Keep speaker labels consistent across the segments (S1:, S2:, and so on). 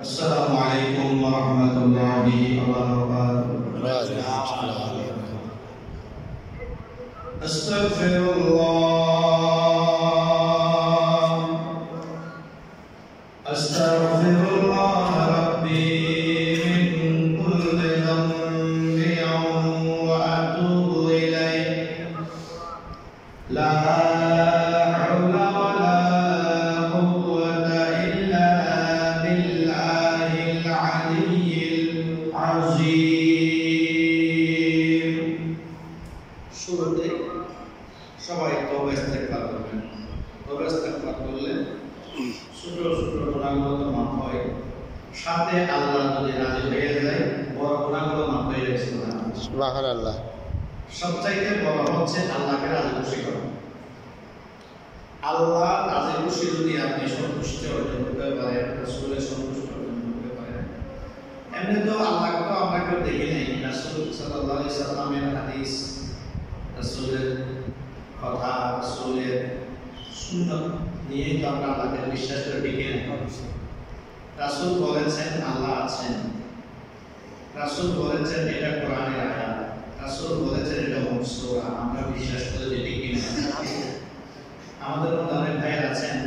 S1: Assalamualaikum warahmatullahi wabarakatuh. Astaghfirullah, astaghfirullah Rabbi min kulli dhanbin wa atubu ilaih. La haula wa la quwwata illa billahil aliyyil azim. শুরুতে সবাই তওবা ইস্তেগফার করবেন। তওবা ইস্তেগফার করলে ছোট ছোট গুনাহগুলো তো মাফ হয়, সাথে আল্লাহ যদি রাজি হয়ে যায় বড় গুনাহগুলো মাফ হয়ে যায়। সুবহানাল্লাহ। সবচাইতে বড় হচ্ছে আল্লাহকে রাজি খুশি করা। আল্লাহ রাজি খুশি যদি আপনি সন্তুষ্টি অর্জন করতে পারেন, রাসূলের সন্তুষ্টি অর্জন করতে পারেন, এমনি তো আল্লাহকে তো আমরা কেউ দেখি নাই। রাসূল সাল্লাল্লাহু আলাইহি সাল্লামের হাদিস, রাসূলের কথা, রাসূলের সুন্নাত নিয়ে তো আমরা আল্লাহকে বিশ্বাস করে টিকে রাখি। রাসূল বলেছেন আল্লাহ আছেন, রাসূল বলেছেন এটা কোরআনের আয়াত, রাসূল বলেছেন এটা সূরা, আমরা বিশ্বাস করে যে টিকে না। আমাদের মধ্যে অনেক ভাই আছেন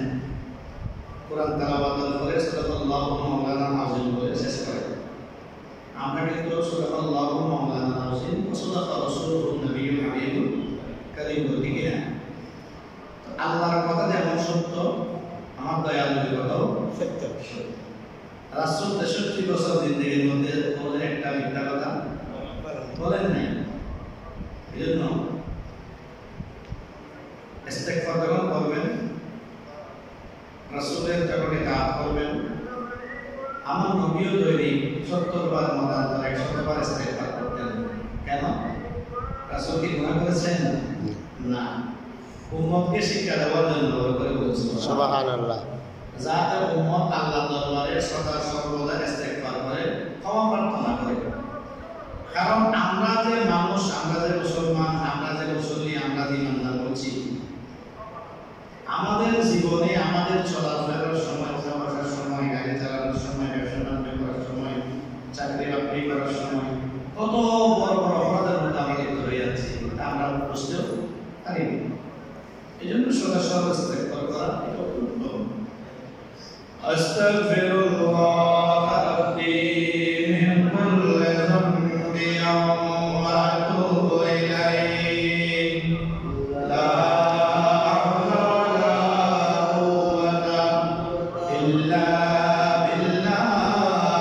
S1: কোরআন তেলাওয়াতের পরে সুবহানাল্লাহু মাওলানা নাযিম বলে শেষ করে। আমরা কিন্তু সুবহানাল্লাহু মাওলানা নাযিম ওয়া সাদাকা রাসূলুহুন নবিয়্যুল হাবিবুল কারীম বলি কিনা। আল্লাহর কথা যেমন সত্য, আমার দয়ালুর কথাও সত্য। রাসূল 63 বছর জিন্দেগির মধ্যে কোনো একটা মিথ্যা কথা বলেন নাই। এজন্য ইস্তেগফার যখন করবেন, রাসূলের যখন ইতাআত করবেন, আমার নবীও দৈনিক 70 বার মতান্তর 100 বার ইস্তেগফার করতেন। কেন? রাসূল কি গুনাহ করেছেন? না, উম্মতকে শিক্ষা দেওয়ার জন্য করে বলছেন। সুবহানাল্লাহ। যাতে উম্মত আল্লাহর দরবারে সদা সর্বদা ইস্তেগফার করে, ক্ষমা প্রার্থনা করে। কারণ আমরা যে মানুষ, আমরা যে মুসলমান, আমরা যে মুসল্লি, আমরা যে ইমানদার বলছি, আমাদের জীবনে আমাদের চলাফেরার সময়, উঠা বসার সময়, গাড়ি চালানোর সময়, ব্যবসা বাণিজ্য করার সময়, চাকরি বাকরি করার সময় কত বড় বড় অপরাধের মধ্যে আমরা লিপ্ত হয়ে যাচ্ছি, আমরা বুঝতেও পারি না। এই জন্য সদা সর্বদা ইস্তেগফার করা এটা অত্যন্ত। আস্তাগফিরুল্লাহ রাব্বি মিন কুল্লি যামবিন ওয়া আতুবু ইলাইহি। লা হাওলা ওয়া লা কুওয়াতা ইল্লা বিল্লাহিল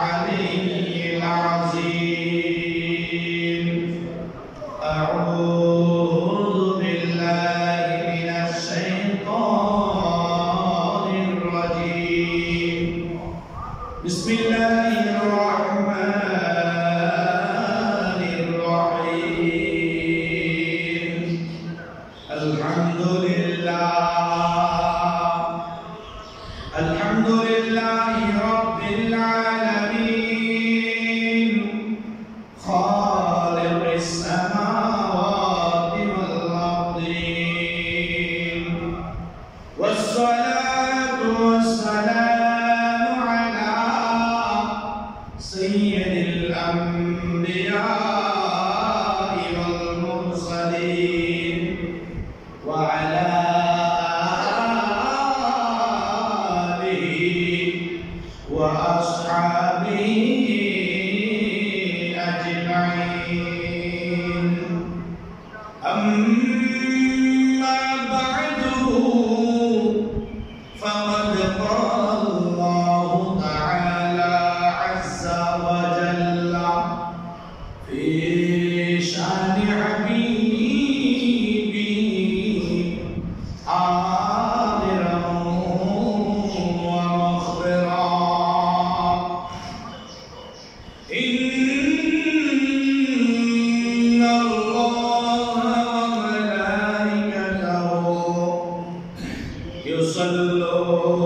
S1: আলিyyil আযীম। আউযু বিল্লাহি মিনাশ শাইতানির রাজীম। বিসমিল্লাহির রহমানির রহিম। আলহামদুলিল্লাহি রাব্বিল আলামিন, খালিকিস সামাওয়াতি ওয়াল আরদিন। والصلاة والسلام على سيد الأنبياء والمرسلين وعلى آله وأصحابه أجمعين. أما بعد فقد قال الله تعالى عز وجل في شأن حبيبه آمرا ومخبرا. إن الله وملائكته يصلون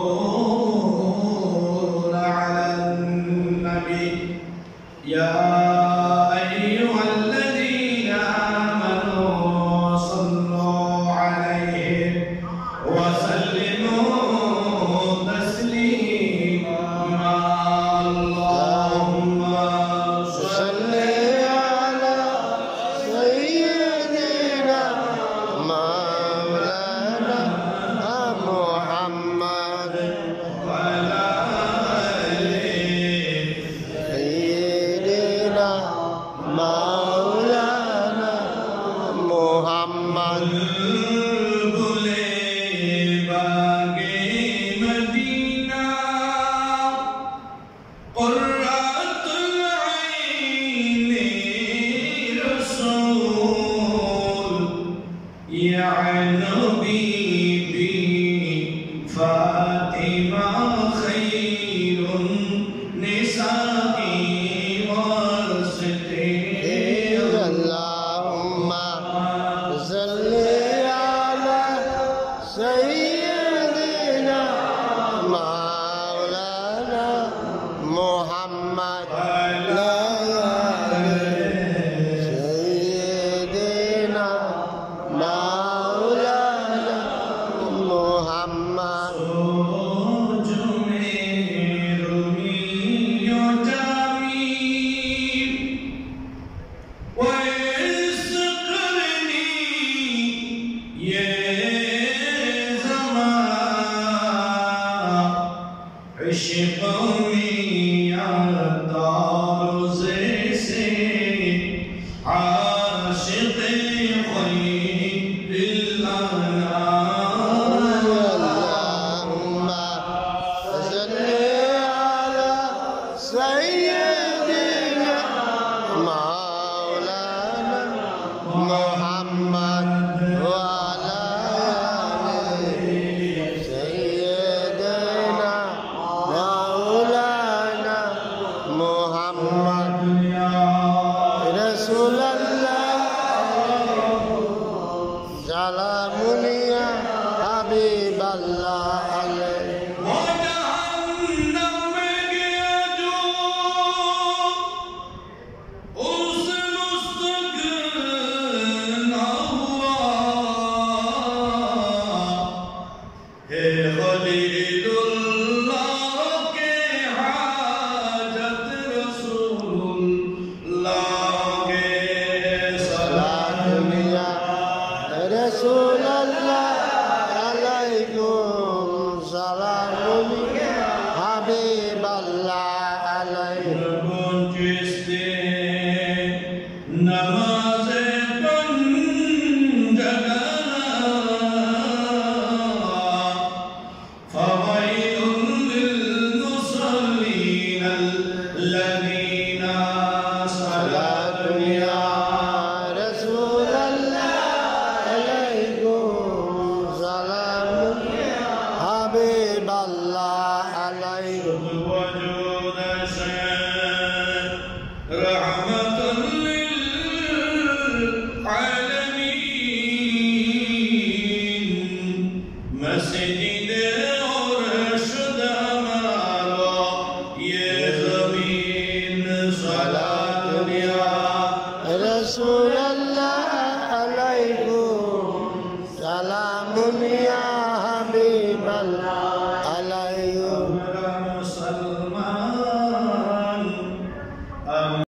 S2: Rasulullah